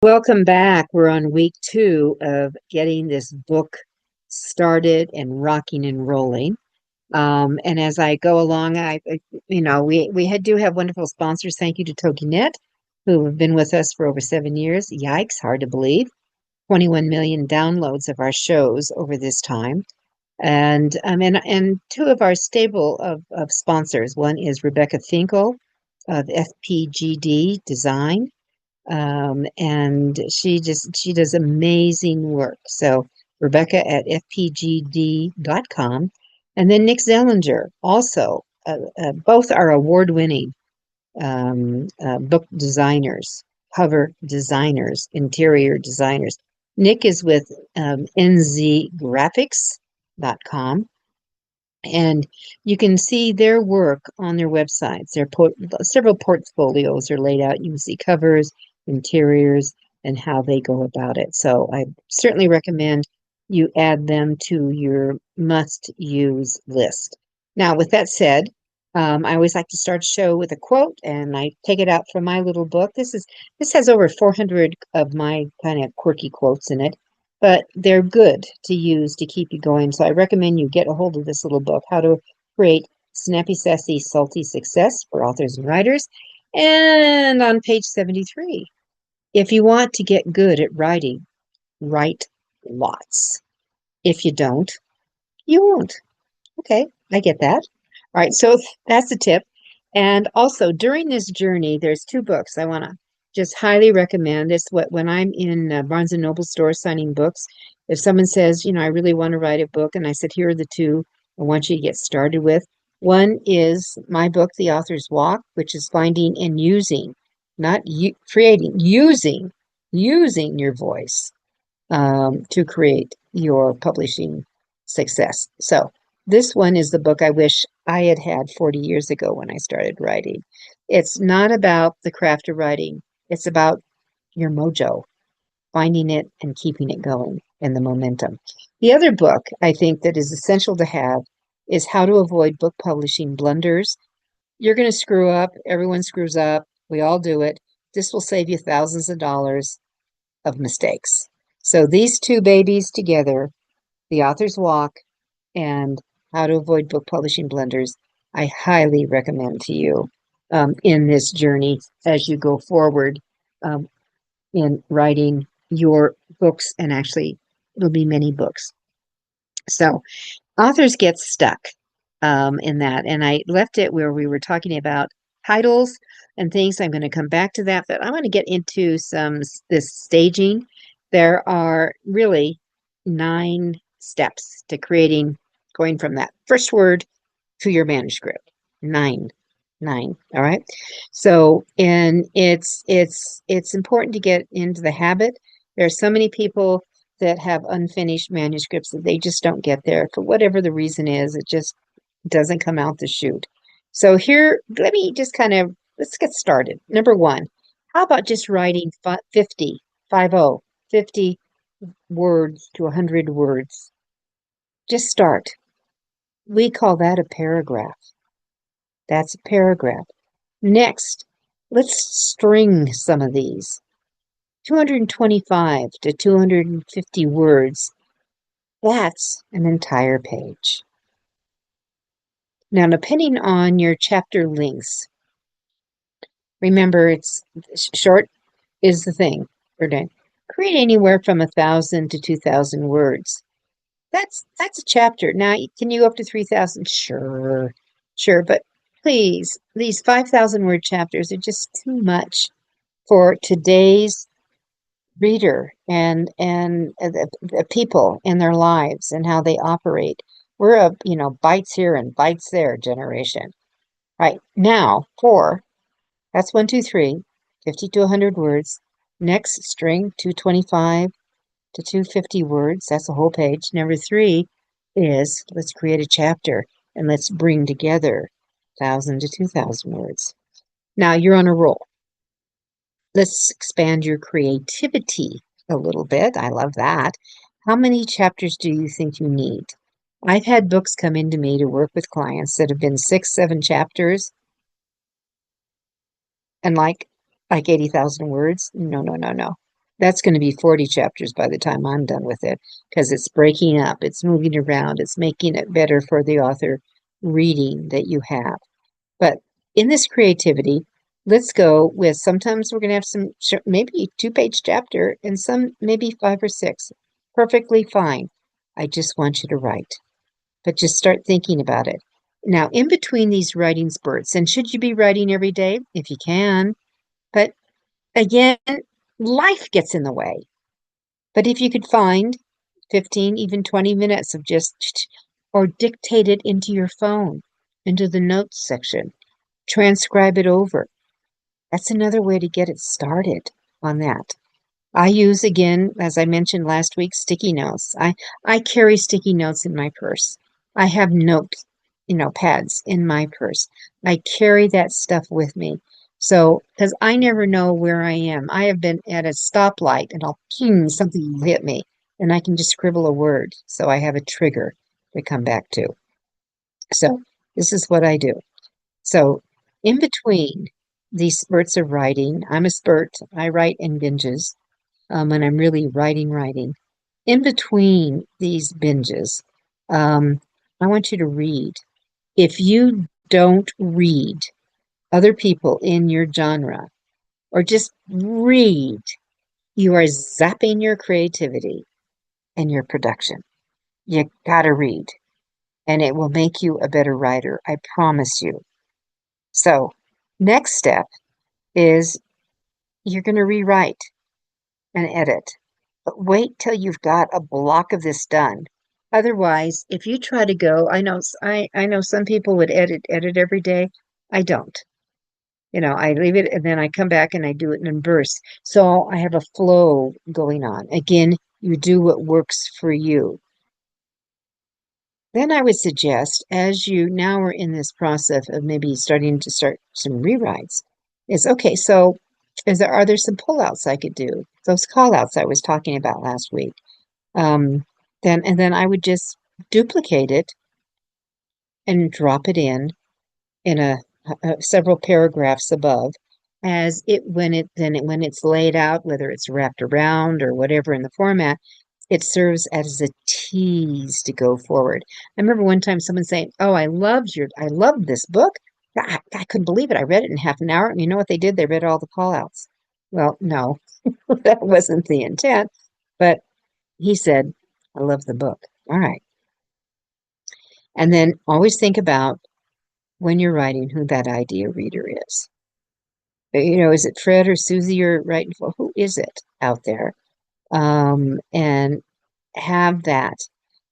Welcome back. We're on week 2 of getting this book started and rocking and rolling. And as I go along, do have wonderful sponsors. Thank you to TogiNet, who have been with us for over 7 years. Yikes, hard to believe. 21 million downloads of our shows over this time. And two of our stable of sponsors. One is Rebecca Finkel of FPGD Design. And she does amazing work. So Rebecca at fpgd.com, and then Nick Zellinger, also both are award-winning book designers, cover designers, interior designers. Nick is with nzgraphics.com, and you can see their work on their websites. Several portfolios are laid out. You can see covers, interiors, and how they go about it. So I certainly recommend you add them to your must-use list. Now, with that said, I always like to start a show with a quote, and I take it out from my little book. This has over 400 of my kind of quirky quotes in it, but they're good to use to keep you going. So I recommend you get a hold of this little book, How to Create Snappy, Sassy, Salty Success for Authors and Writers. And on page 73, if you want to get good at writing, write lots. If you don't, you won't. Okay, I get that. All right, so that's the tip. And also, during this journey, there's 2 books I want to just highly recommend. When I'm in Barnes & Noble store signing books, if someone says, I really want to write a book, and I said, here are the 2 I want you to get started with. One is my book, The Author's Walk, which is finding and using, not creating, using your voice to create your publishing success. So this one is the book I wish I had had 40 years ago when I started writing. It's not about the craft of writing. It's about your mojo, finding it and keeping it going, and the momentum. The other book I think that is essential to have is How to Avoid Book Publishing Blunders. You're going to screw up. Everyone screws up. We all do it. This will save you thousands of dollars of mistakes. So these 2 babies together, The Author's Walk and How to Avoid Book Publishing Blunders, I highly recommend to you in this journey as you go forward in writing your books, and actually it'll be many books. So authors get stuck in that, and I left it where we were talking about titles and things. I'm going to come back to that, but I want to get into this staging. There are really 9 steps to going from that first word to your manuscript. 9. All right. So, and it's important to get into the habit. There are so many people that have unfinished manuscripts that they just don't get there for whatever the reason is. It just doesn't come out the chute. So here, let's get started. Number 1, how about just writing 50 words to 100 words? Just start. We call that a paragraph. That's a paragraph. Next, let's string some of these. 225 to 250 words. That's an entire page. Now, depending on your chapter lengths, remember, it's short is the thing. We're doing. Create anywhere from 1,000 to 2,000 words. That's a chapter. Now, can you go up to 3,000? Sure, but please, these 5,000 word chapters are just too much for today's reader and the people in their lives and how they operate. We're a bites here and bites there generation. Right now, 4. That's 1, 2, 3. 50 to 100 words. Next string 225 to 250 words. That's a whole page. Number 3 is let's create a chapter and let's bring together 1,000 to 2,000 words. Now you're on a roll. Let's expand your creativity a little bit. I love that. How many chapters do you think you need? I've had books come into me to work with clients that have been 6, 7 chapters and like 80,000 words. No. That's going to be 40 chapters by the time I'm done with it, because it's breaking up, it's moving around, it's making it better for the author reading that you have. But in this creativity, let's go with, sometimes we're going to have some, maybe 2-page chapter, and some maybe 5 or 6. Perfectly fine. I just want you to write, but just start thinking about it. Now, in between these writing spurts, and should you be writing every day? If you can, but again, life gets in the way. But if you could find 15, even 20 minutes of just, or dictate it into your phone, into the notes section, transcribe it over. That's another way to get it started on that. I use, again, as I mentioned last week, sticky notes. I carry sticky notes in my purse. I have pads in my purse. I carry that stuff with me. So, because I never know where I am. I have been at a stoplight and something will hit me, and I can just scribble a word. So I have a trigger to come back to. So this is what I do. So in between these spurts of writing, I'm a spurt. I write in binges when I'm really writing. In between these binges, I want you to read. If you don't read other people in your genre, or just read, you are zapping your creativity and your production. You gotta read, and it will make you a better writer. I promise you. So, next step is you're going to rewrite and edit. But wait till you've got a block of this done. Otherwise, if you try to go, I know some people would edit every day. I don't. I leave it and then I come back and I do it in bursts. So I have a flow going on. Again, you do what works for you. Then I would suggest, as you now are in this process of maybe starting to start some rewrites, is okay, so are there some pullouts I could do? Those callouts I was talking about last week. Then I would just duplicate it and drop it in a several paragraphs above, as when it's laid out, whether it's wrapped around or whatever in the format, it serves as a tease to go forward. I remember one time someone saying, "Oh, I loved this book. I couldn't believe it. I read it in half an hour." And you know what they did? They read all the callouts. Well, no, that wasn't the intent. But he said, "I love the book." All right. And then always think about, when you're writing, who that idea reader is. Is it Fred or Susie you're writing for? Who is it out there? And have that.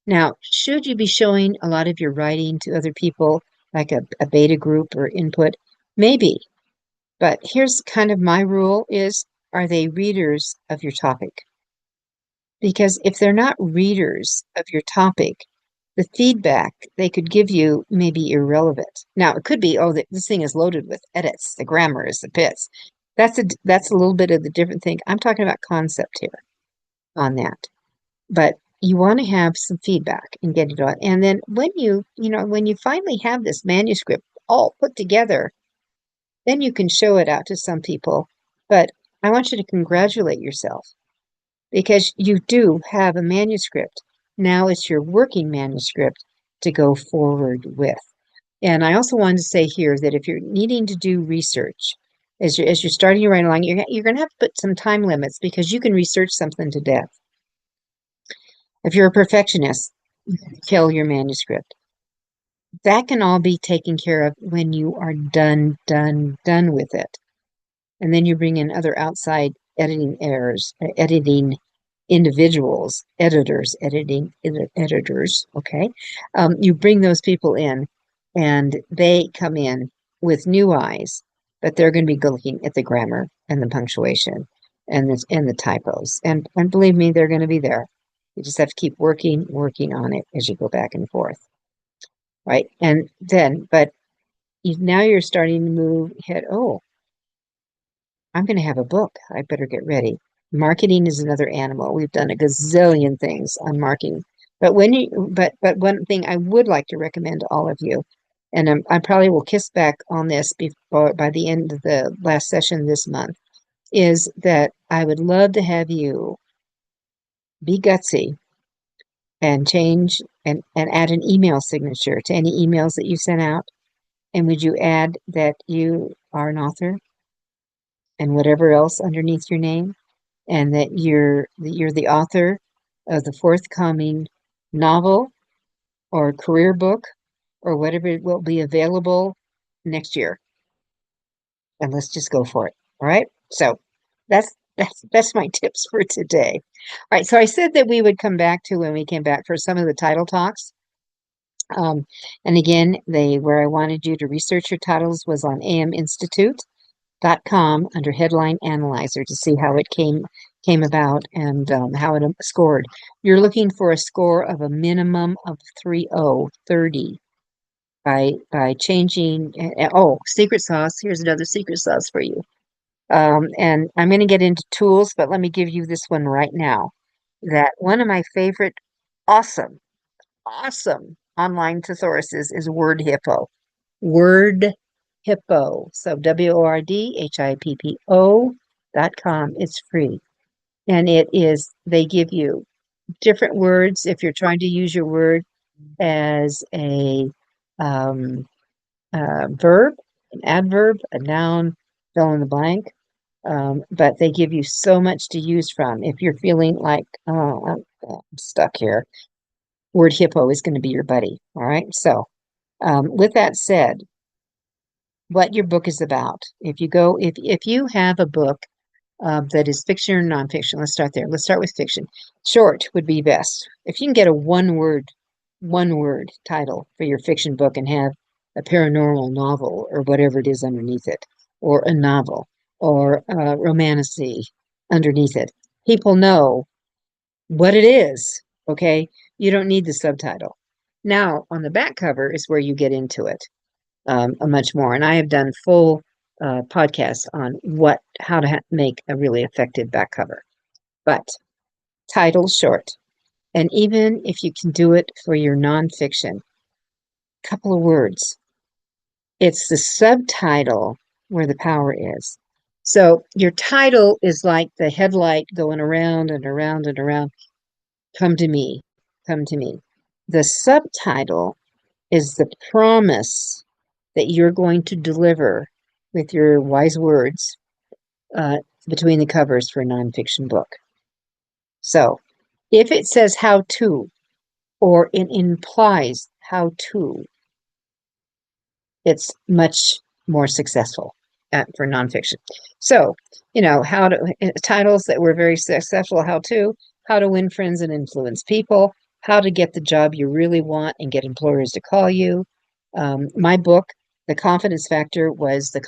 Now, should you be showing a lot of your writing to other people, like a beta group or input? Maybe. But here's kind of my rule is, are they readers of your topic? Because if they're not readers of your topic, the feedback they could give you may be irrelevant. Now, it could be, this thing is loaded with edits. The grammar is the pits. That's a little bit of the different thing. I'm talking about concept here on that. But you want to have some feedback and get it on. And then when you finally have this manuscript all put together, then you can show it out to some people. But I want you to congratulate yourself, because you do have a manuscript. Now it's your working manuscript to go forward with. And I also wanted to say here that if you're needing to do research, as you're starting to write along, you're going to have to put some time limits, because you can research something to death. If you're a perfectionist, you can kill your manuscript. That can all be taken care of when you are done with it. And then you bring in other outside editing editing individuals, editing editors, okay? You bring those people in, and they come in with new eyes, but they're going to be looking at the grammar and the punctuation and the typos. And believe me, they're going to be there. You just have to keep working on it as you go back and forth, right? And then, but now you're starting to move ahead. Oh, I'm going to have a book. I better get ready. Marketing is another animal. We've done a gazillion things on marketing. But but one thing I would like to recommend to all of you, and I probably will kiss back on this before by the end of the last session this month, is that I would love to have you be gutsy and change and add an email signature to any emails that you sent out. And would you add that you are an author and whatever else underneath your name, and that you're the author of the forthcoming novel or career book or whatever will be available next year. And let's just go for it. All right. So that's my tips for today. All right. So I said that we would come back to when we came back for some of the title talks. Um, and again, where I wanted you to research your titles was on aminstitute.com under Headline Analyzer to see how it came about and how it scored. You're looking for a score of a minimum of 30 by changing. Oh, secret sauce. Here's another secret sauce for you. And I'm going to get into tools, but let me give you this one right now. That one of my favorite awesome online thesauruses is Word Hippo. Word Hippo. So WORDHIPPO.com. It's free. And they give you different words if you're trying to use your word as a verb, an adverb, a noun, fill in the blank. But they give you so much to use from. If you're feeling like, oh, I'm stuck here, Word Hippo is going to be your buddy. All right. So, with that said, what your book is about. If you have a book that is fiction or nonfiction, let's start there. Let's start with fiction. Short would be best. If you can get a one word title for your fiction book and have a paranormal novel or whatever it is underneath it, or a novel, or romantasy underneath it, people know what it is. Okay, you don't need the subtitle. Now, on the back cover is where you get into it much more. And I have done full podcasts on how to make a really effective back cover. But title short. And even if you can do it for your nonfiction, couple of words. It's the subtitle where the power is. So your title is like the headlight going around and around and around. Come to me, come to me. The subtitle is the promise that you're going to deliver with your wise words uh, between the covers for a nonfiction book. So if it says how to, or it implies how to, it's much more successful for nonfiction. So, titles that were very successful: how to win friends and influence people, how to get the job you really want and get employers to call you. My book, The Confidence Factor was at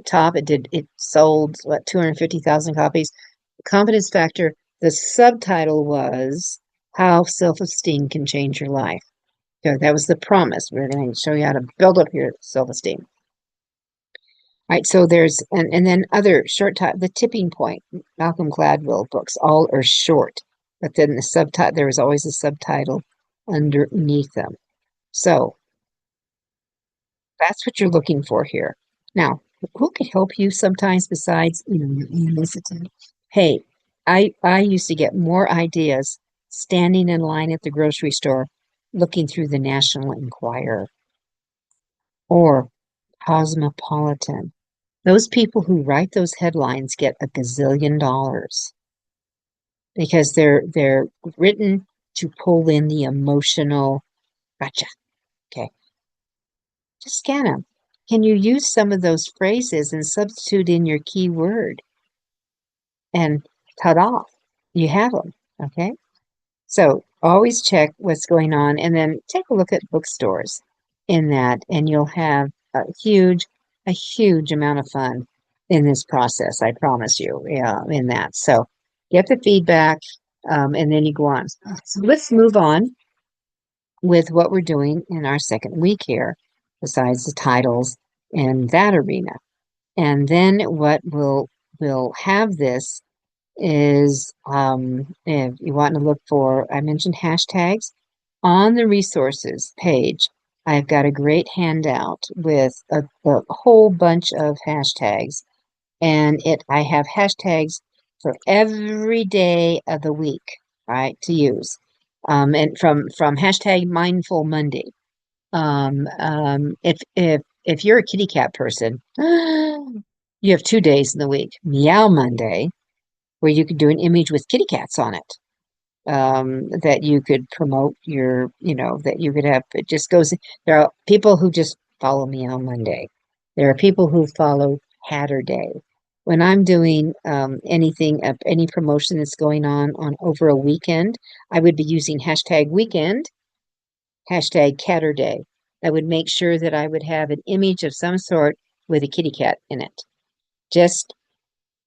top. It sold 250,000 copies. The Confidence Factor, the subtitle was How Self-Esteem Can Change Your Life. So that was the promise. We're going to show you how to build up your self-esteem. All right, so and then other short time, The Tipping Point, Malcolm Gladwell books, all are short, but then there was always a subtitle underneath them. So that's what you're looking for here. Now, who could help you sometimes besides, your ethnicity? Hey, I used to get more ideas standing in line at the grocery store looking through the National Enquirer or Cosmopolitan. Those people who write those headlines get a gazillion dollars because they're written to pull in the emotional gotcha. Okay. Just scan them. Can you use some of those phrases and substitute in your keyword? And ta-da, you have them. Okay. So always check what's going on and then take a look at bookstores in that, and you'll have a huge amount of fun in this process. I promise you, in that. So get the feedback, and then you go on. So let's move on with what we're doing in our second week here, besides the titles and that arena. And then what we'll have this is if you want to look for, I mentioned hashtags on the resources page. I've got a great handout with a whole bunch of hashtags and I have hashtags for every day of the week, right, to use. And from hashtag Mindful Monday. If you're a kitty cat person, you have 2 days in the week. Meow Monday, where you could do an image with kitty cats on it. That you could promote that you could have. It just goes. There are people who just follow me on Monday. There are people who follow Hatter Day. When I'm doing anything, any promotion that's going on over a weekend, I would be using hashtag weekend, hashtag Catter Day. I would make sure that I would have an image of some sort with a kitty cat in it. Just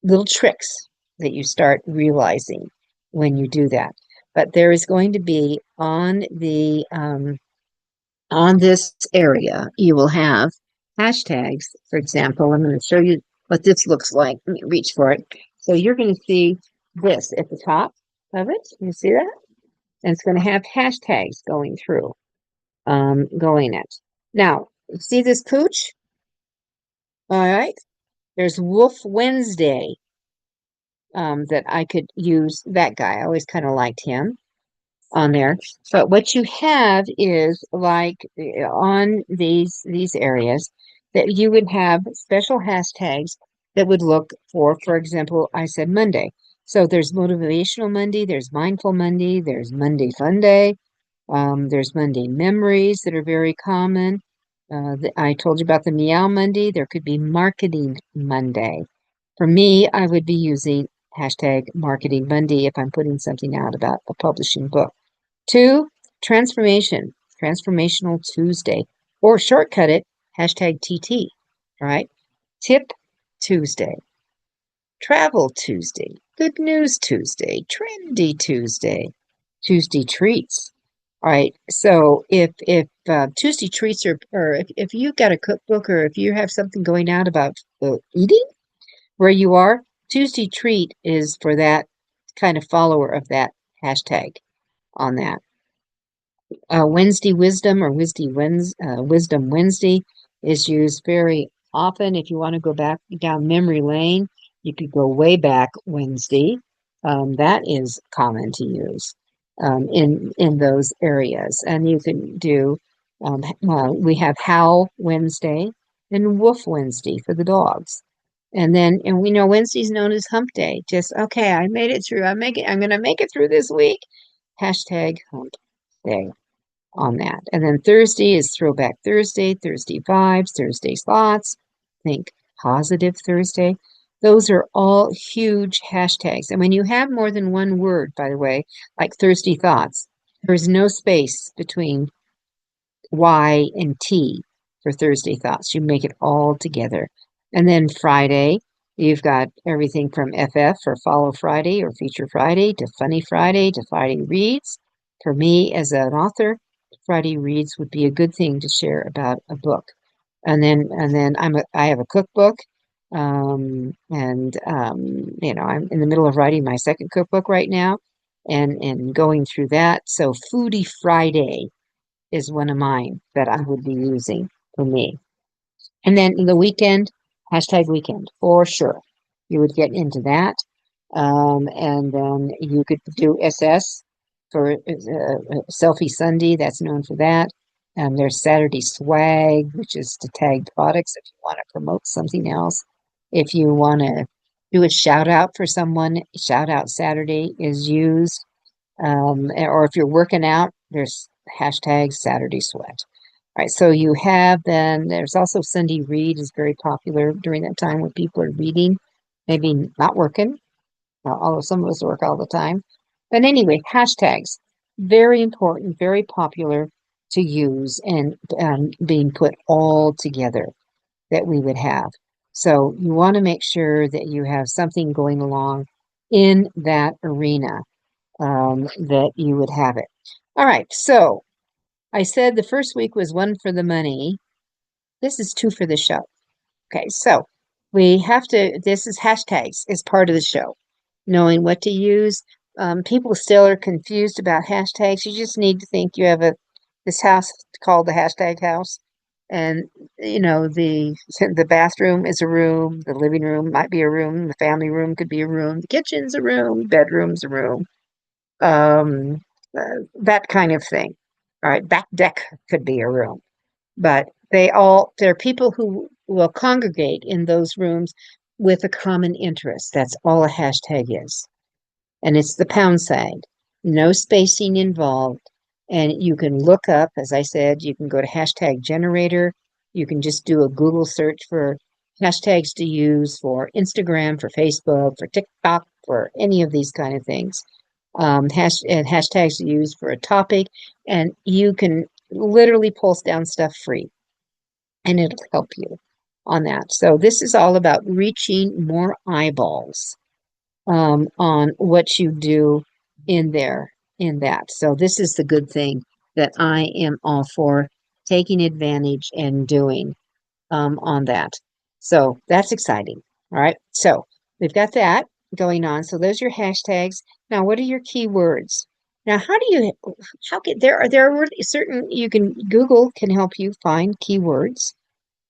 little tricks that you start realizing when you do that. But there is going to be on this area, you will have hashtags. For example, I'm going to show you what this looks like. Let me reach for it. So you're going to see this at the top of it. You see that? And it's going to have hashtags going through, going it. Now, see this pooch? All right. There's Wolf Wednesday. That I could use that guy. I always kind of liked him on there. But what you have is like on these areas that you would have special hashtags that would look for example, I said Monday. So there's Motivational Monday, there's Mindful Monday, there's Monday Fun Day, there's Monday Memories that are very common. I told you about the Meow Monday. There could be Marketing Monday. For me, I would be using hashtag Marketing Monday if I'm putting something out about a publishing book. 2, Transformational Tuesday, or shortcut it, hashtag TT, right? Tip Tuesday, Travel Tuesday, Good News Tuesday, Trendy Tuesday, Tuesday Treats. All right, so if Tuesday Treats or if you got a cookbook or if you have something going out about eating where you are, Tuesday Treat is for that kind of follower of that hashtag on that. Wednesday Wisdom or Wisdom Wednesday is used very often. If you want to go back down memory lane, you could go way back Wednesday. That is common to use in those areas. And you can do, we have Howl Wednesday and Woof Wednesday for the dogs. And we know Wednesday's known as Hump Day. Just, okay, I made it through. I'm going to make it through this week. Hashtag Hump Day on that. And then Thursday is Throwback Thursday, Thursday Vibes, Thursday Thoughts, think Positive Thursday. Those are all huge hashtags. And when you have more than one word, by the way, like Thursday Thoughts, there is no space between Y and T for Thursday Thoughts. You make it all together. And then Friday, you've got everything from FF or Follow Friday or Feature Friday to Funny Friday to Friday Reads. For me as an author, Friday Reads would be a good thing to share about a book. And then I have a cookbook. I'm in the middle of writing my second cookbook right now and going through that. So Foodie Friday is one of mine that I would be using for me. And then the weekend, hashtag weekend, for sure. You would get into that. And then you could do SS for Selfie Sunday, that's known for that. There's Saturday Swag, which is to tag products if you want to promote something else. If you want to do a shout out for someone, Shout Out Saturday is used. Or if you're working out, there's hashtag Saturday Sweat. All right, so you have then, there's also Sunday Read is very popular during that time when people are reading, maybe not working, although some of us work all the time. But anyway, hashtags, very important, very popular to use and being put all together that we would have. So you want to make sure that you have something going along in that arena that you would have it. All right, so I said the first week was 1 for the money. This is 2 for the show. Okay, so we have to, this is hashtags is part of the show. Knowing what to use. People still are confused about hashtags. You just need to think you have this house called the hashtag house. And the bathroom is a room, the living room might be a room, the family room could be a room, the kitchen's a room, bedroom's a room, um, that kind of thing. All right, back deck could be a room, but they're people who will congregate in those rooms with a common interest. That's all a hashtag is. And it's the pound sign, no spacing involved. And you can look up, as I said, you can go to hashtag generator. You can just do a Google search for hashtags to use for Instagram, for Facebook, for TikTok, for any of these kind of things. And hashtags to use for a topic, and you can literally pulse down stuff free, and it'll help you on that. So this is all about reaching more eyeballs on what you do in there, in that. So this is the good thing that I am all for taking advantage and doing on that. So that's exciting. All right. So we've got that going on. So those are your hashtags. Now, what are your keywords? Now, how can, there are certain, you can, Google can help you find keywords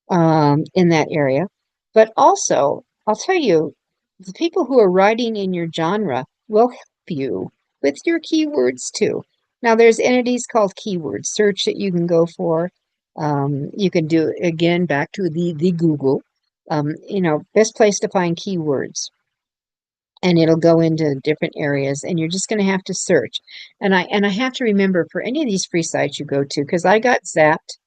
in that area. But also, I'll tell you, the people who are writing in your genre will help you with your keywords too. Now, there's entities called keyword search that you can go for. You can do, again, back to the Google, best place to find keywords. And it'll go into different areas, and you're just going to have to search. And I have to remember for any of these free sites you go to, because I got zapped.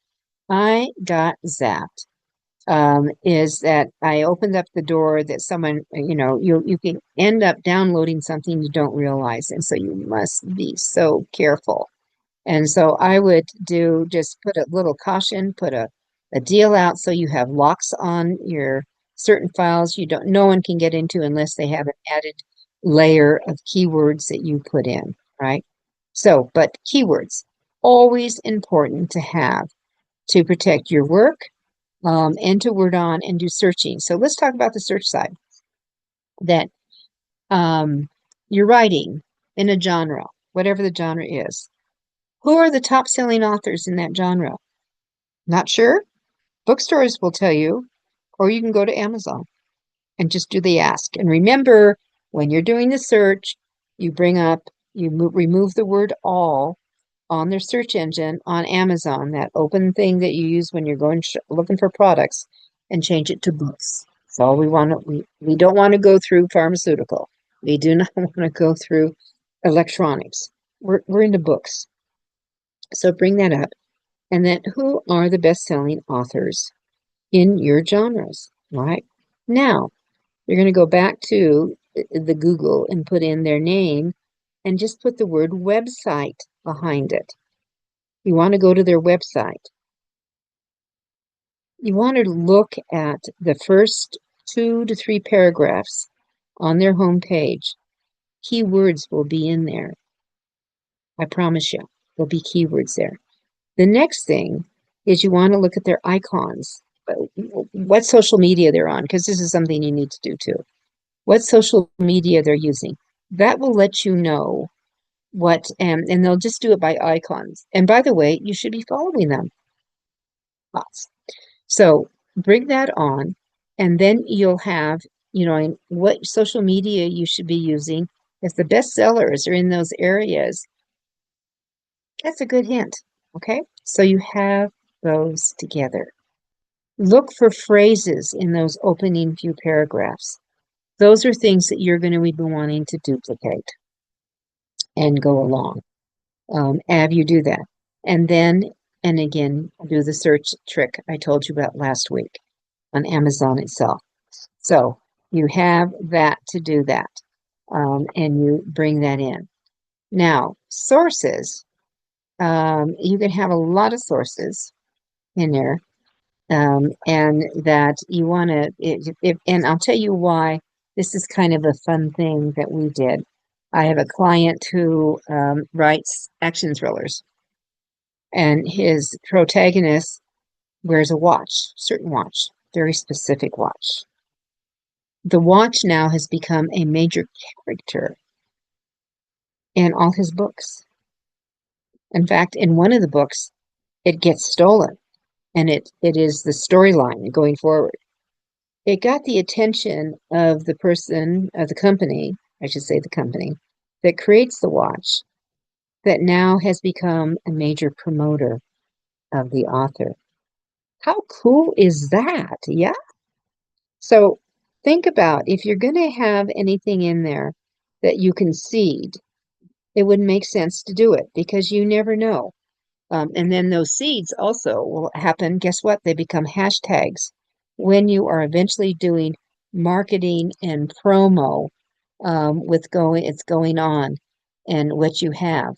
Is that I opened up the door that someone, you can end up downloading something you don't realize. And so you must be so careful. And so I would just put a little caution, put a deal out so you have locks on your certain files no one can get into unless they have an added layer of keywords that you put in, right? So, but keywords, always important to have to protect your work and to word on and do searching. So let's talk about the search side. That you're writing in a genre, whatever the genre is. Who are the top selling authors in that genre? Not sure? Bookstores will tell you, or you can go to Amazon and just do the ask. And remember, when you're doing the search, remove the word all on their search engine on Amazon, that open thing that you use when you're going looking for products, and change it to books. So we don't want to go through pharmaceutical. We do not want to go through electronics. We're into books. So bring that up. And then who are the best-selling authors in your genres, right? Now, you're going to go back to the Google and put in their name and just put the word website behind it. You want to go to their website. You want to look at the first 2 to 3 paragraphs on their homepage. Keywords will be in there. I promise you, there'll be keywords there. The next thing is you want to look at their icons, what social media they're on, because this is something you need to do too. What social media they're using. That will let you know and they'll just do it by icons. And by the way, you should be following them. So bring that on, and then you'll have, what social media you should be using. If the bestsellers are in those areas, that's a good hint. Okay, so you have those together. Look for phrases in those opening few paragraphs. Those are things that you're going to be wanting to duplicate and go along. Have you do that. And then, and again, do the search trick I told you about last week on Amazon itself. So you have that to do that, and you bring that in. Now, sources, you can have a lot of sources in there, and that you want to, and I'll tell you why this is kind of a fun thing that we did. I have a client who writes action thrillers, and his protagonist wears a watch, certain watch, very specific watch. The watch now has become a major character in all his books. In fact, in one of the books, it gets stolen. and it is the storyline going forward. It got the attention of the person, of the company, I should say the company, that creates the watch, that now has become a major promoter of the author. How cool is that? Yeah. So think about if you're going to have anything in there that you concede, it would make sense to do it because you never know. And then those seeds also will happen. Guess what? They become hashtags when you are eventually doing marketing and promo it's going on and what you have.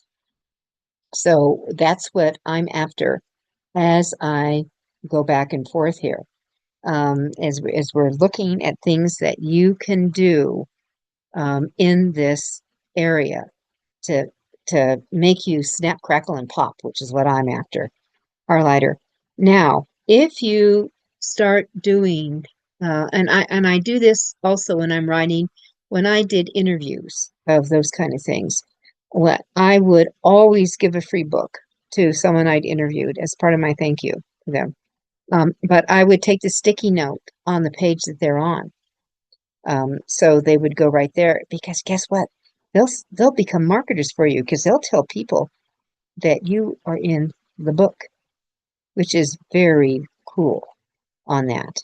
So that's what I'm after as I go back and forth here. As we're looking at things that you can do in this area to make you snap, crackle, and pop, which is what I'm after. Highlighter. Now, if you start doing, and I do this also when I'm writing, when I did interviews of those kind of things, what I would always give a free book to someone I'd interviewed as part of my thank you to them. But I would take the sticky note on the page that they're on. So they would go right there because guess what? They'll become marketers for you because they'll tell people that you are in the book, which is very cool on that.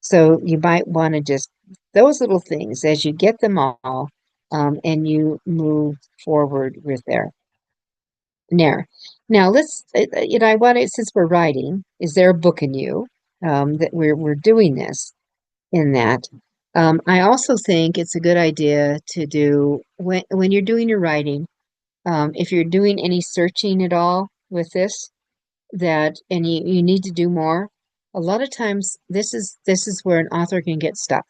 So you might want to just those little things as you get them all, and you move forward with there. Now let's. I want to since we're writing, is there a book in you that we're doing this in that? I also think it's a good idea to do when you're doing your writing. If you're doing any searching at all with this, that and you need to do more. A lot of times this is where an author can get stuck.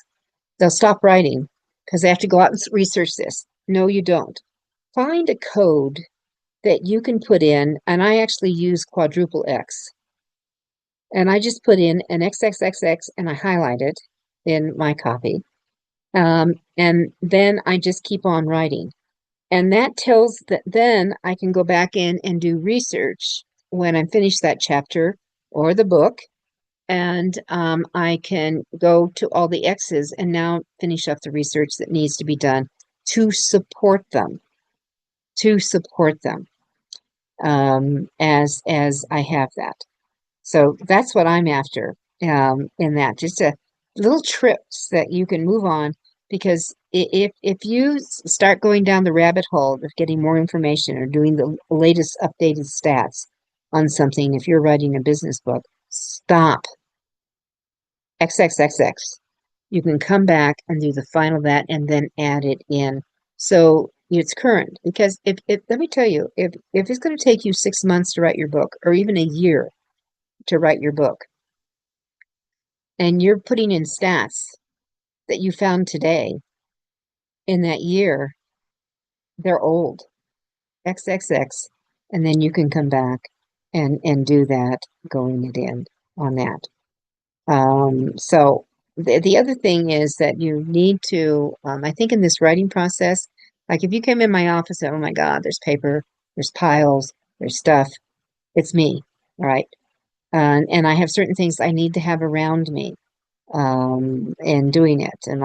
They'll stop writing because they have to go out and research this. No, you don't. Find a code that you can put in, and I actually use quadruple X. And I just put in an XXXX and I highlight it in my copy. And then I just keep on writing. And that tells that then I can go back in and do research when I'm finished that chapter or the book. And I can go to all the X's and now finish up the research that needs to be done to support them, as I have that. So that's what I'm after in that. Just a little trips that you can move on because if you start going down the rabbit hole of getting more information or doing the latest updated stats on something, if you're writing a business book, stop. XXXX. You can come back and do the final that and then add it in. So it's current because if let me tell you, if it's going to take you 6 months to write your book or even a year to write your book, and you're putting in stats that you found today in that year, they're old. XXX, and then you can come back and do that, going it in on that. So the other thing is that you need to, I think in this writing process, like if you came in my office and, oh my God, there's paper, there's piles, there's stuff, it's me, all right? And I have certain things I need to have around me and doing it. And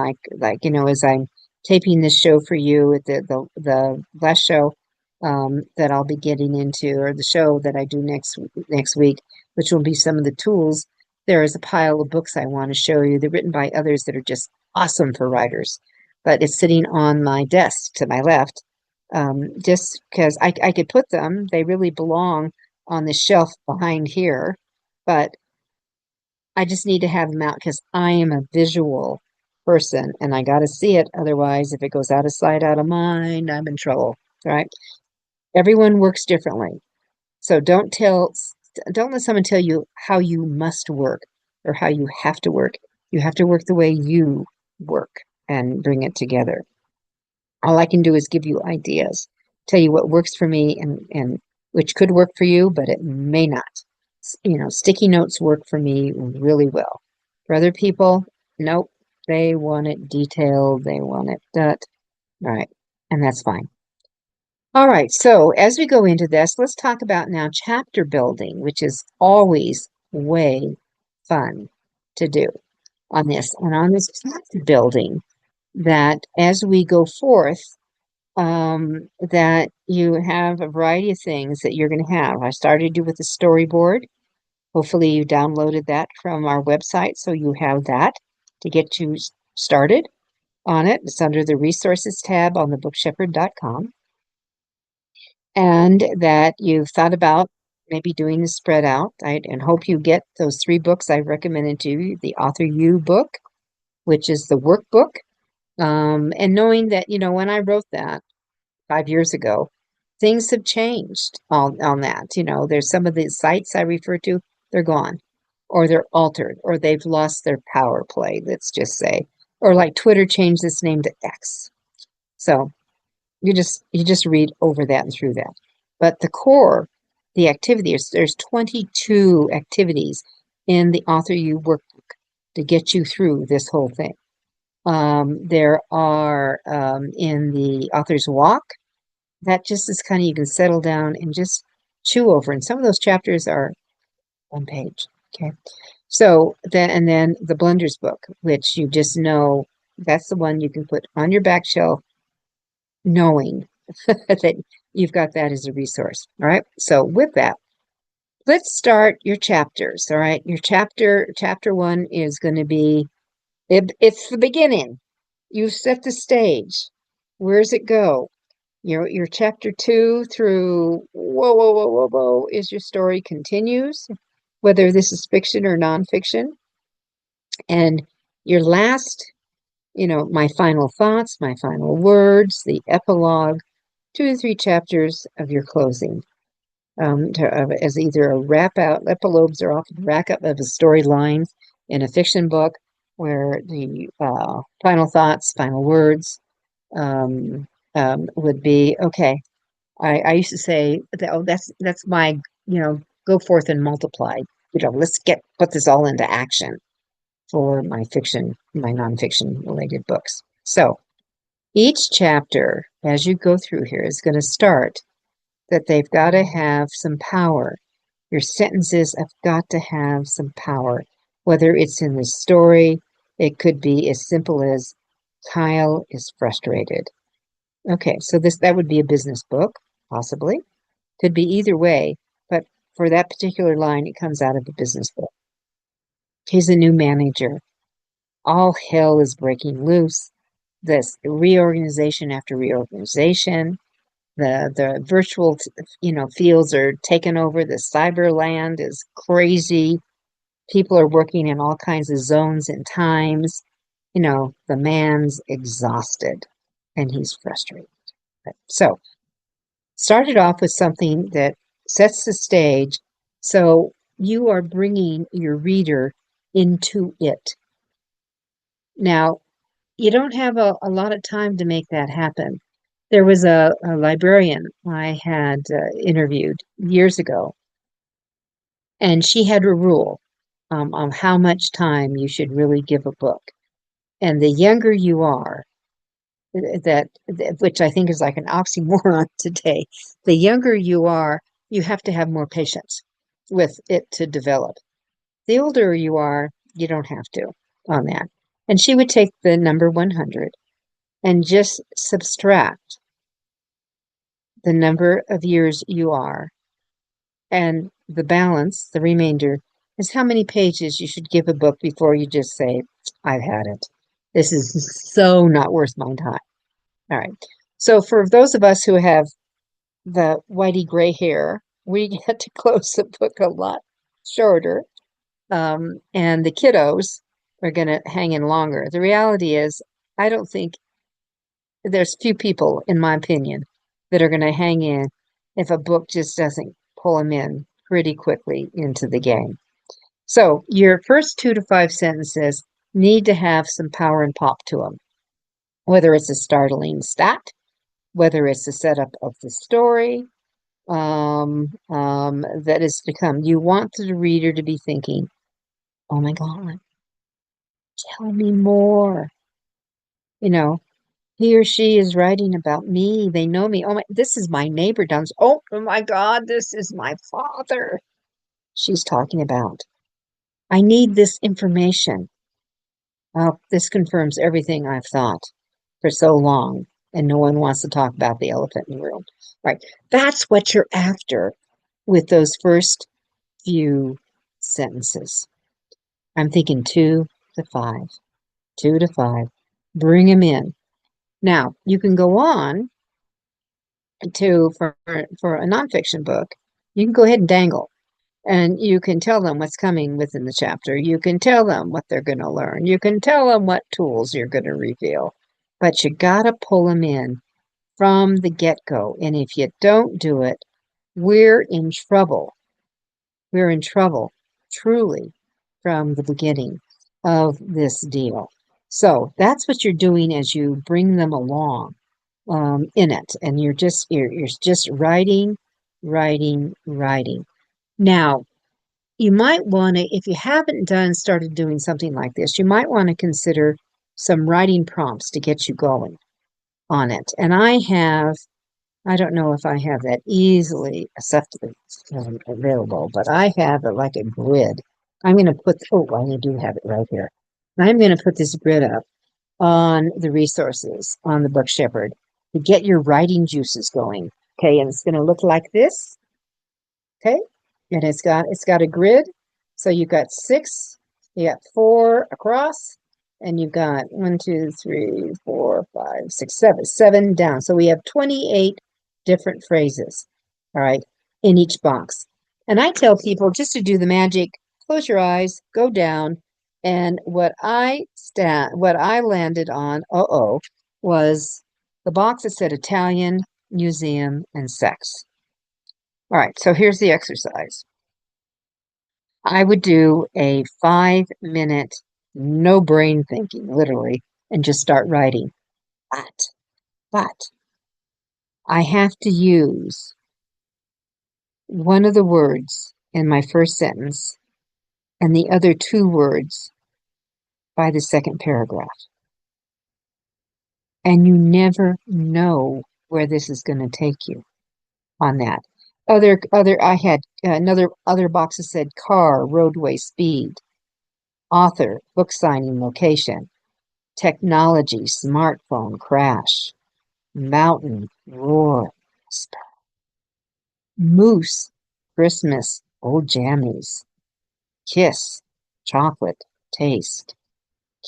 as I'm taping this show for you at the last show that I'll be getting into, or the show that I do next week, which will be some of the tools. There is a pile of books I want to show you. They're written by others that are just awesome for writers, but it's sitting on my desk to my left, just because I could put them. They really belong on the shelf behind here, but I just need to have them out because I am a visual person and I got to see it. Otherwise, if it goes out of sight, out of mind, I'm in trouble. All right. Everyone works differently. So don't let someone tell you how you must work or how you have to work. You have to work the way you work and bring it together. All I can do is give you ideas, tell you what works for me and which could work for you, but it may not. Sticky notes work for me really well. For other people, nope, they want it detailed, they want it that. All right, and that's fine. All right, so as we go into this, let's talk about now chapter building, which is always way fun to do on this. And on this chapter building, that as we go forth, that you have a variety of things that you're going to have. I started you with a storyboard. Hopefully you downloaded that from our website, so you have that to get you started on it. It's under the resources tab on thebookshepherd.com. And that you've thought about maybe doing the spread out. And hope you get those 3 books I recommended to you, the AuthorU book, which is the workbook. And knowing that, when I wrote that 5 years ago, things have changed on that. There's some of the sites I refer to, they're gone, or they're altered, or they've lost their power play, let's just say. Or like Twitter changed its name to X. So you just read over that and through that. But the core, the activities, there's 22 activities in the AuthorU workbook to get you through this whole thing. There are in the Author's Walk, that just is kind of, you can settle down and just chew over. And some of those chapters are 1 page. Okay. So and then the Blenders book, which you just know, that's the one you can put on your back shelf, knowing that you've got that as a resource. All right. So with that, let's start your chapters. All right. Your chapter 1 is going to be, it's the beginning. You set the stage. Where does it go? Your chapter 2 through whoa is your story continues, whether this is fiction or nonfiction. And your last, my final thoughts, my final words, the epilogue, 2 to 3 chapters of your closing, as either a wrap out. Epilogues are often wrap up of a storyline in a fiction book, where the final thoughts, final words would be, okay. I used to say, that's my, go forth and multiply. Let's put this all into action for my fiction, my nonfiction related books. So each chapter, as you go through here, is going to start that they've got to have some power. Your sentences have got to have some power, whether it's in the story. It could be as simple as Kyle is frustrated. Okay, so that would be a business book, possibly. Could be either way, but for that particular line, it comes out of a business book. He's a new manager. All hell is breaking loose. This reorganization after reorganization. The virtual, fields are taken over. The cyber land is crazy. People are working in all kinds of zones and times. The man's exhausted and he's frustrated. So, started off with something that sets the stage, so you are bringing your reader into it. Now, you don't have a lot of time to make that happen. There was a librarian I had interviewed years ago, and she had a rule on how much time you should really give a book. And the younger you are, which I think is like an oxymoron today, the younger you are, you have to have more patience with it to develop. The older you are, you don't have to on that. And she would take the number 100 and just subtract the number of years you are, and the balance, the remainder, is how many pages you should give a book before you just say, I've had it. This is so not worth my time. All right. So for those of us who have the whitey gray hair, we get to close the book a lot shorter. And the kiddos are going to hang in longer. The reality is, I don't think there's few people, in my opinion, that are going to hang in if a book just doesn't pull them in pretty quickly into the game. So your first 2 to 5 sentences need to have some power and pop to them, whether it's a startling stat, whether it's the setup of the story that is to come. You want the reader to be thinking, oh my God, tell me more. He or she is writing about me. They know me. Oh, this is my neighbor down. Oh my God, this is my father she's talking about. I need this information. Well, this confirms everything I've thought for so long, and no one wants to talk about the elephant in the room. Right. That's what you're after with those first few sentences. I'm thinking 2 to 5, 2 to 5. Bring them in. Now, you can go on for a nonfiction book. You can go ahead and dangle. And you can tell them what's coming within the chapter. You can tell them what they're going to learn. You can tell them what tools you're going to reveal. But you got to pull them in from the get-go. And if you don't do it, we're in trouble. We're in trouble, truly, from the beginning of this deal. So that's what you're doing as you bring them along in it. And you're just writing, writing, writing. Now, you might want to, if you haven't started doing something like this, you might want to consider some writing prompts to get you going on it. And I don't know if I have that easily available, but I have it like a grid. I'm going to put, I do have it right here. I'm going to put this grid up on the resources on the Book Shepherd to get your writing juices going. Okay, and it's going to look like this. Okay, and it's got a grid. So you've got 6, you got 4 across, and you've got 1, 2, 3, 4, 5, 6, 7 down. So we have 28 different phrases, all right, in each box. And I tell people just to do the magic, close your eyes, go down, and what I landed on, was the box that said Italian, museum, and sex. All right, so here's the exercise. I would do a 5-minute, no brain thinking, literally, and just start writing. But I have to use one of the words in my first sentence and the other 2 words by the second paragraph. And you never know where this is going to take you on that. I had other boxes said car, roadway, speed, author, book signing, location, technology, smartphone, crash, mountain, roar, moose, Christmas, old jammies, kiss, chocolate, taste,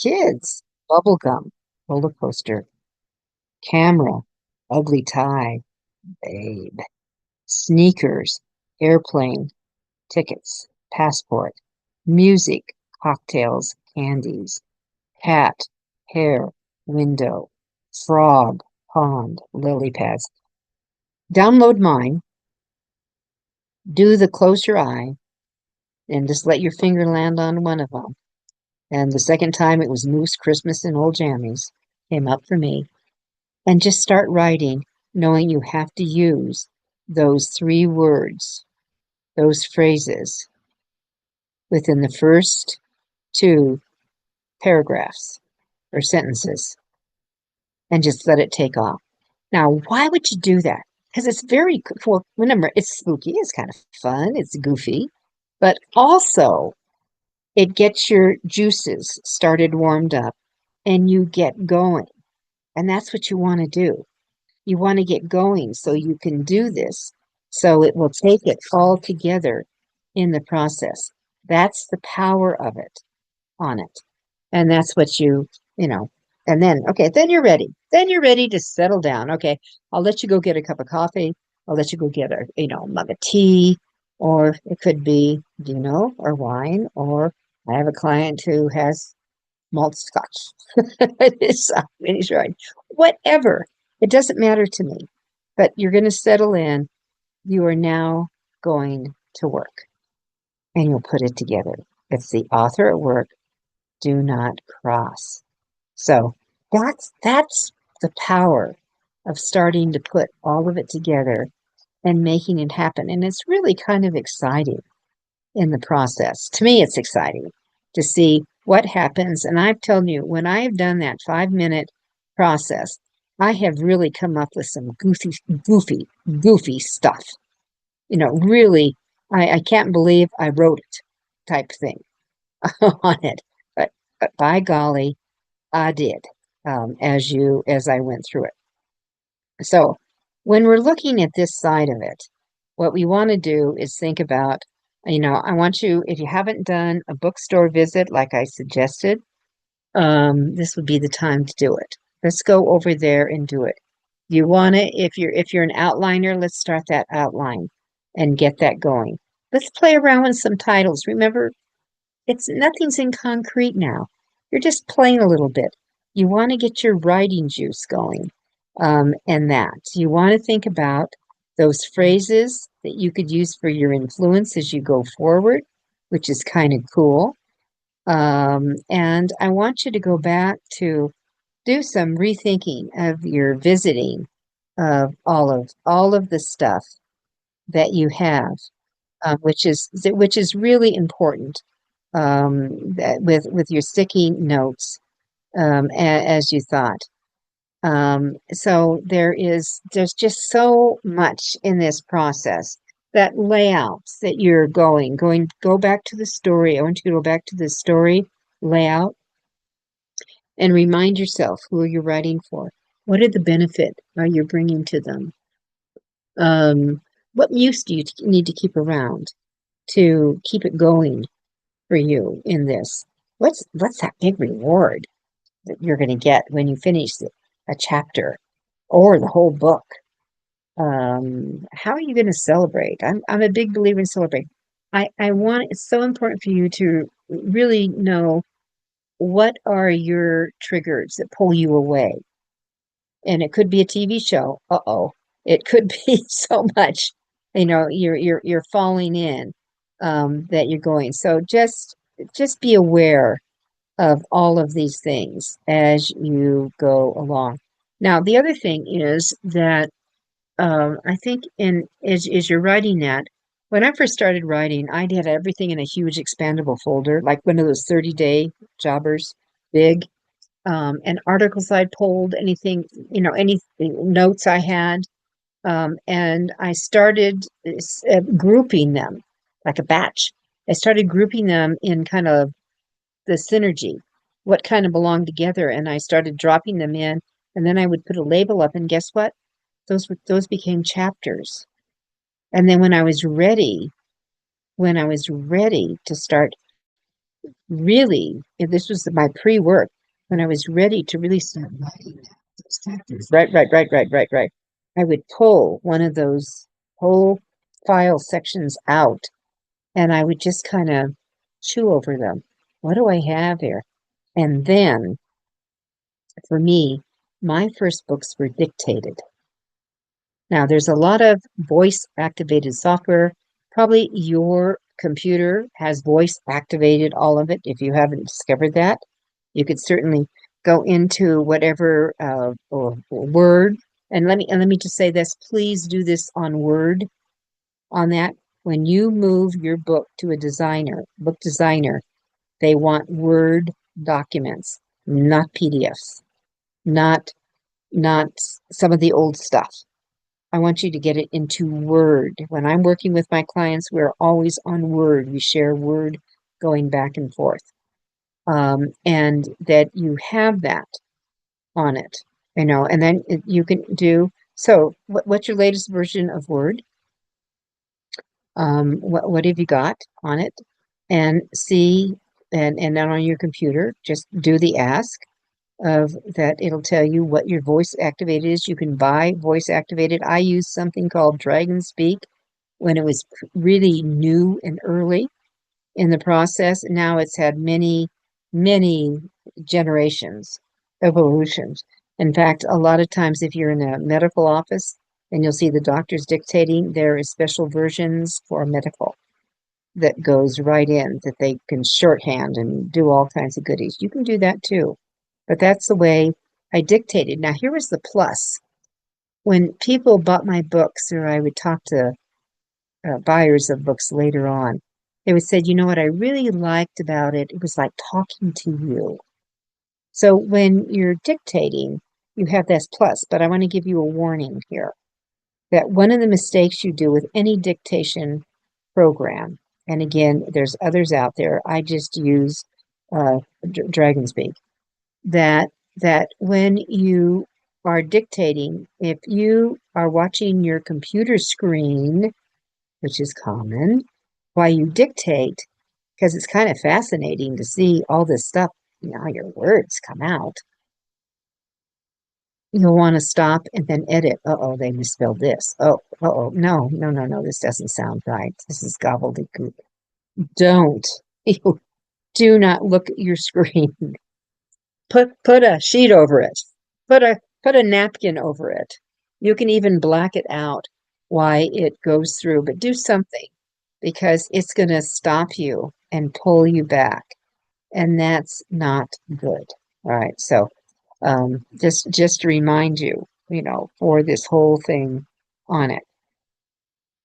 kids, bubblegum, roller coaster, camera, ugly tie, babe, sneakers, airplane, tickets, passport, music, cocktails, candies, cat, hair, window, frog, pond, lily pads. Download mine, do the close your eye, and just let your finger land on one of them. And the second time it was Moose, Christmas, and Old Jammies came up for me. And just start writing, knowing you have to use those 3 words, those phrases, within the first 2 paragraphs or sentences, and just let it take off. Now, why would you do that? Because it's remember, it's spooky, it's kind of fun, it's goofy, but also it gets your juices started, warmed up, and you get going. And that's what you want to do. You want to get going so you can do this, so it will take it all together in the process. That's the power of it on it. And that's what and then, okay, then you're ready. Then you're ready to settle down. Okay, I'll let you go get a cup of coffee. I'll let you go get a, mug of tea, or it could be, or wine, or I have a client who has malt scotch. It's he's right. Whatever. It doesn't matter to me. But you're going to settle in. You are now going to work. And you'll put it together. It's the author at work. Do not cross. So that's the power of starting to put all of it together and making it happen. And it's really kind of exciting in the process. To me, it's exciting to see what happens. And I've told you, when I have done that 5-minute process, I have really come up with some goofy stuff. Really, I can't believe I wrote it type thing. on it. But by golly, I did, as I went through it. So when we're looking at this side of it, what we want to do is think about, I want you, if you haven't done a bookstore visit like I suggested, this would be the time to do it. Let's go over there and do it. You want to, if you're an outliner, let's start that outline and get that going. Let's play around with some titles. Remember, nothing's in concrete now. You're just playing a little bit. You want to get your writing juice going, and that. You want to think about those phrases that you could use for your influence as you go forward, which is kind of cool. And I want you to go back to do some rethinking of your visiting of all of the stuff that you have, which is really important, that with your sticky notes, as you thought. So there's just so much in this process. That layouts that you're go back to the story. I want you to go back to the story layout and remind yourself who you're writing for. What are the benefit are you bringing to them? What use do you need to keep around to keep it going for you in this? What's that big reward that you're going to get when you finish a chapter or the whole book? How are you going to celebrate? I'm a big believer in celebrating. It's so important for you to really know what are your triggers that pull you away. And it could be a TV show. Uh-oh. It could be so much, you're falling in, that you're going. So just be aware of all of these things as you go along. Now, the other thing is that, I think as you're writing that, when I first started writing, I did everything in a huge expandable folder, like one of those 30-day jobbers, big, and articles I'd pulled, anything, any notes I had, and I started grouping them like a batch. I started grouping them in kind of the synergy, what kind of belonged together, and I started dropping them in, and then I would put a label up, and guess what? Those became chapters. And then when I was ready to start really, if this was my pre-work, when I was ready to really start writing those chapters, right. I would pull one of those whole file sections out, and I would just kind of chew over them. What do I have here? And then, for me, my first books were dictated. Now, there's a lot of voice-activated software. Probably your computer has voice-activated all of it. If you haven't discovered that, you could certainly go into whatever, or Word. And let me just say this: please do this on Word. On that, when you move your book to a book designer, they want Word documents, not PDFs, not some of the old stuff. I want you to get it into Word. When I'm working with my clients, we're always on Word. We share Word going back and forth. And that you have that on it, and then you can do, so what's your latest version of Word? What have you got on it? And see, and then on your computer, just do the ask of that. It'll tell you what your voice activated is. You can buy voice activated. I used something called Dragon Speak when it was really new and early in the process. Now it's had many generations, evolutions. In fact, a lot of times if you're in a medical office and you'll see the doctors dictating, there is special versions for medical that goes right in, that they can shorthand and do all kinds of goodies. You can do that too. But that's the way I dictated. Now, here was the plus. When people bought my books, or I would talk to buyers of books later on, they would say, what I really liked about it, it was like talking to you. So when you're dictating, you have this plus, but I want to give you a warning here that one of the mistakes you do with any dictation program, And again, there's others out there. I just use Dragonspeak. That when you are dictating, if you are watching your computer screen, which is common, while you dictate, because it's kind of fascinating to see all this stuff, how your words come out. You'll want to stop and then edit. Uh-oh, they misspelled this. Oh, uh-oh, no, this doesn't sound right. This is gobbledygook. Don't. You do not look at your screen. Put a sheet over it. Put a napkin over it. You can even black it out while it goes through, but do something because it's going to stop you and pull you back, and that's not good. All right, so just to remind you, for this whole thing on it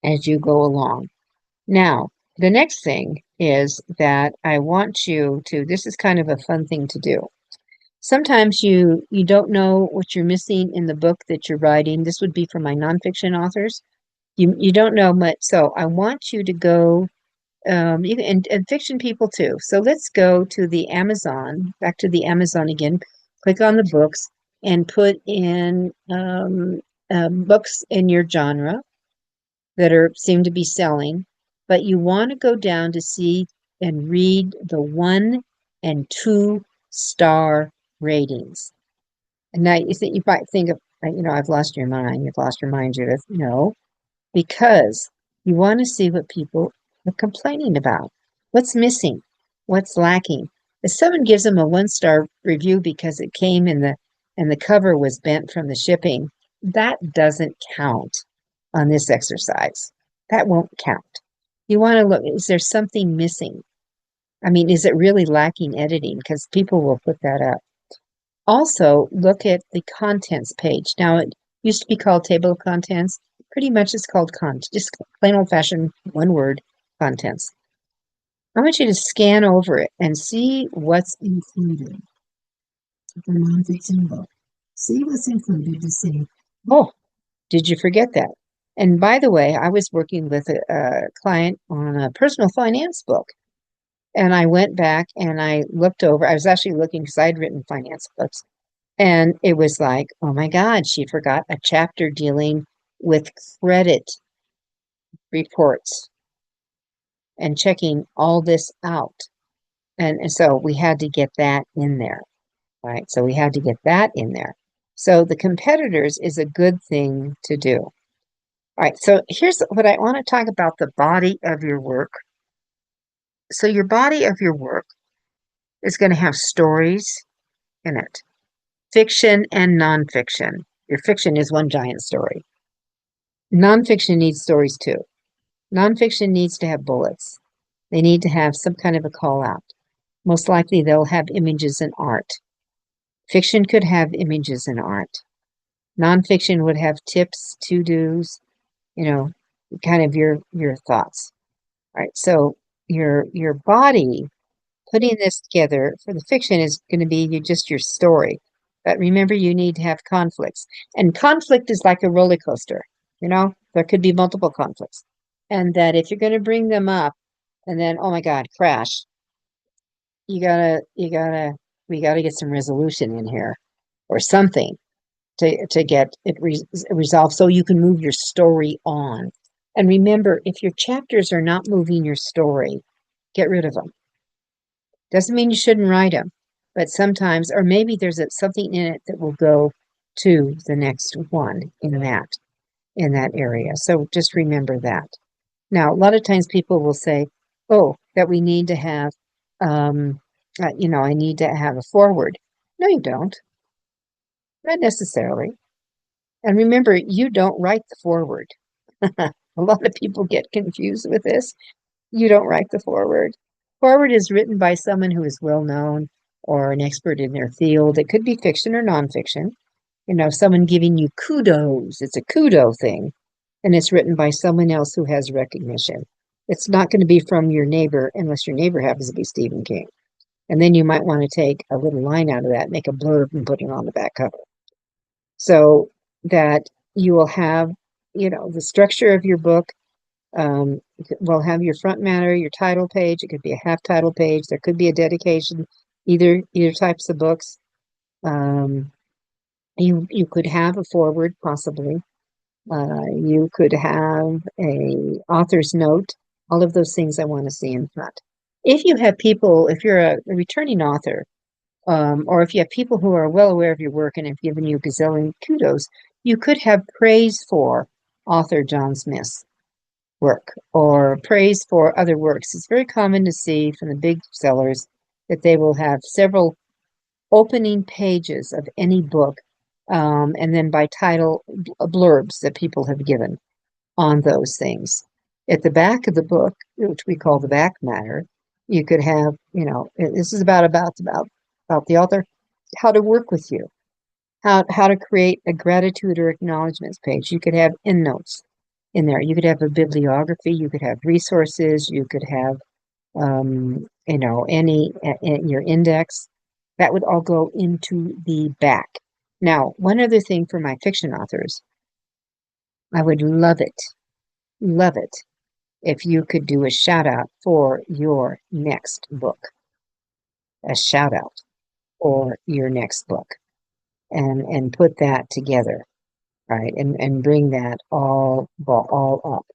as you go along. Now, the next thing is that I want you to, this is kind of a fun thing to do. Sometimes you don't know what you're missing in the book that you're writing. This would be for my nonfiction authors. You don't know much, so I want you to go, and fiction people too. So let's go to the Amazon, back to the Amazon again. Click on the books and put in books in your genre that seem to be selling, but you want to go down to see and read the 1 and 2 star ratings. And now you might think of, I've lost your mind. You've lost your mind, Judith. No, because you want to see what people are complaining about. What's missing? What's lacking? If someone gives them a 1-star review because it came and the cover was bent from the shipping, that doesn't count on this exercise. That won't count. You want to look, is there something missing? I mean, is it really lacking editing? Because people will put that up. Also, look at the contents page. Now, it used to be called table of contents. Pretty much it's called just plain old-fashioned one-word contents. I want you to scan over it and see what's included. The nonfiction book. See what's included to see, oh, did you forget that? And by the way, I was working with a client on a personal finance book. And I went back and I looked over. I was actually looking because I had written finance books. And it was like, oh my God, she forgot a chapter dealing with credit reports and checking all this out. And so we had to get that in there, right? So we had to get that in there. So the competitors is a good thing to do. All right, so here's what I want to talk about, the body of your work. So your body of your work is going to have stories in it, fiction and nonfiction. Your fiction is one giant story. Nonfiction needs stories too. Nonfiction needs to have bullets. They need to have some kind of a call out. Most likely they'll have images and art. Fiction could have images and art. Nonfiction would have tips, to-dos, kind of your thoughts. All right, so your body putting this together for the fiction is going to be just your story. But remember, you need to have conflicts. And conflict is like a roller coaster. There could be multiple conflicts. And that if you're going to bring them up and then, oh my God, crash, we gotta get some resolution in here or something to get it resolved so you can move your story on. And remember, if your chapters are not moving your story, get rid of them. Doesn't mean you shouldn't write them, but sometimes, or maybe there's something in it that will go to the next one in that area. So just remember that. Now, a lot of times people will say, oh, that we need to have, I need to have a foreword. No, you don't. Not necessarily. And remember, you don't write the foreword. A lot of people get confused with this. You don't write the foreword. Foreword is written by someone who is well known or an expert in their field. It could be fiction or nonfiction. Someone giving you kudos. It's a kudo thing. And it's written by someone else who has recognition. It's not going to be from your neighbor unless your neighbor happens to be Stephen King. And then you might want to take a little line out of that, make a blurb and put it on the back cover. So that you will have, the structure of your book. Will have your front matter, your title page. It could be a half title page. There could be a dedication, either types of books. You could have a foreword, possibly. You could have a author's note. All of those things I want to see in front. If you have people, if you're a returning author, or if you have people who are well aware of your work and have given you gazillion kudos, you could have praise for author John Smith's work or praise for other works. It's very common to see from the big sellers that they will have several opening pages of any book, and then by title blurbs that people have given on those things. At the back of the book, which we call the back matter, you could have, this is about the author, how to work with you, how to create a gratitude or acknowledgments page. You could have endnotes in there. You could have a bibliography. You could have resources. You could have, any in your index. That would all go into the back. Now, one other thing for my fiction authors, I would love it if you could do a shout out for your next book, a shout out for your next book, and put that together, right? And bring that all up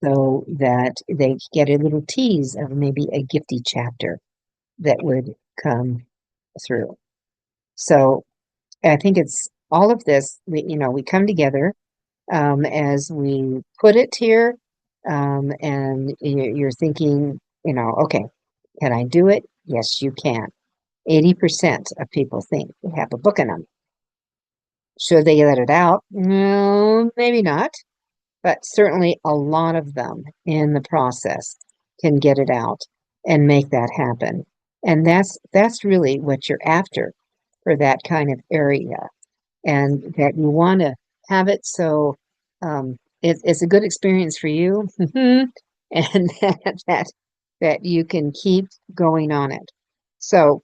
so that they get a little tease of maybe a gifty chapter that would come through. So I think it's all of this, we come together as we put it here, and you're thinking, okay, can I do it? Yes, you can. 80% of people think they have a book in them. Should they let it out? No, maybe not, but certainly a lot of them in the process can get it out and make that happen. And that's really what you're after for that kind of area, and that you want to have it so it's a good experience for you, and that you can keep going on it. So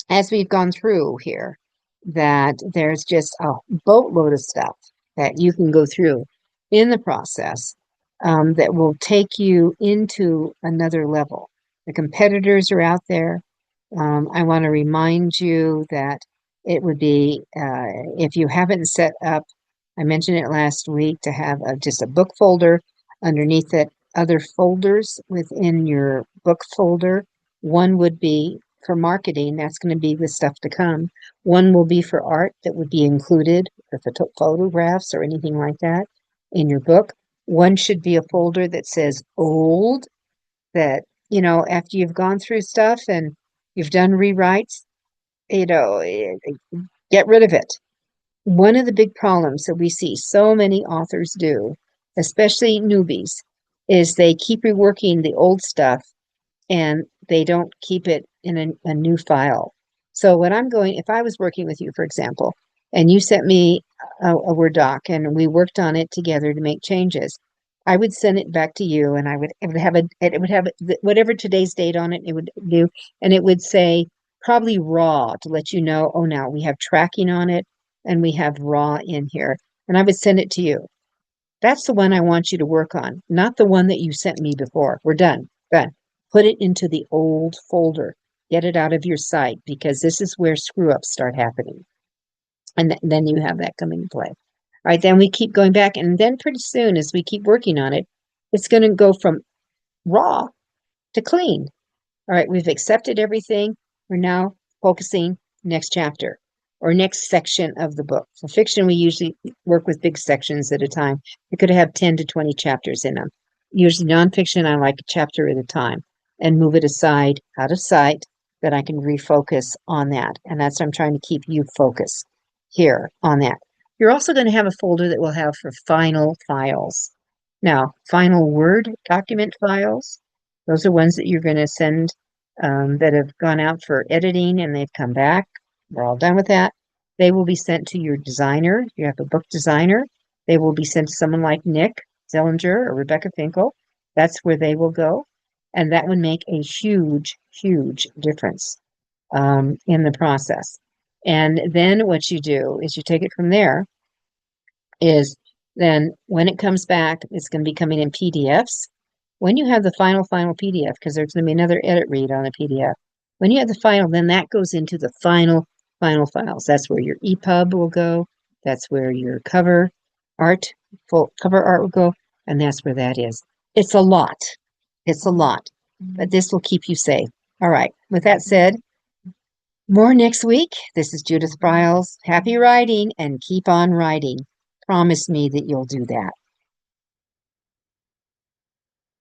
as we've gone through here, that there's just a boatload of stuff that you can go through in the process, that will take you into another level. The competitors are out there. I want to remind you that it would be, if you haven't set up, I mentioned it last week, to have just a book folder underneath it, other folders within your book folder. One would be for marketing, that's going to be the stuff to come. One will be for art, that would be included, or photographs or anything like that in your book. One should be a folder that says old, that, after you've gone through stuff and you've done rewrites, get rid of it. One of the big problems that we see so many authors do, especially newbies, is they keep reworking the old stuff and they don't keep it in a new file. So if I was working with you, for example, and you sent me a Word doc and we worked on it together to make changes, I would send it back to you, and it would have whatever today's date on it, it would do, and it would say probably raw, to let you know, oh, now we have tracking on it and we have raw in here, and I would send it to you. That's the one I want you to work on, not the one that you sent me before. We're done. Put it into the old folder. Get it out of your sight, because this is where screw-ups start happening. And then you have that coming into play. All right, then we keep going back, and then pretty soon, as we keep working on it, it's going to go from raw to clean. All right, we've accepted everything. We're now focusing next chapter or next section of the book. For fiction, we usually work with big sections at a time. It could have 10 to 20 chapters in them. Usually nonfiction, I like a chapter at a time and move it aside, out of sight, that I can refocus on that. And that's what I'm trying to keep you focused here on that. You're also going to have a folder that will have for final files. Now, final Word document files, those are ones that you're going to send, that have gone out for editing and they've come back. We're all done with that. They will be sent to your designer. You have a book designer. They will be sent to someone like Nick Zellinger or Rebecca Finkel. That's where they will go. And that would make a huge, huge difference in the process. And then what you do is you take it from there, is Then when it comes back, it's going to be coming in PDFs. When you have the final PDF, because there's going to be another edit read on a PDF. When you have the final, then that goes into the final files. That's where your EPUB will go. That's where your cover art will go, and that's where that is. It's a lot. It's a lot, but this will keep you safe. All right. With that said, more next week. This is Judith Briles. Happy writing and keep on writing. Promise me that you'll do that.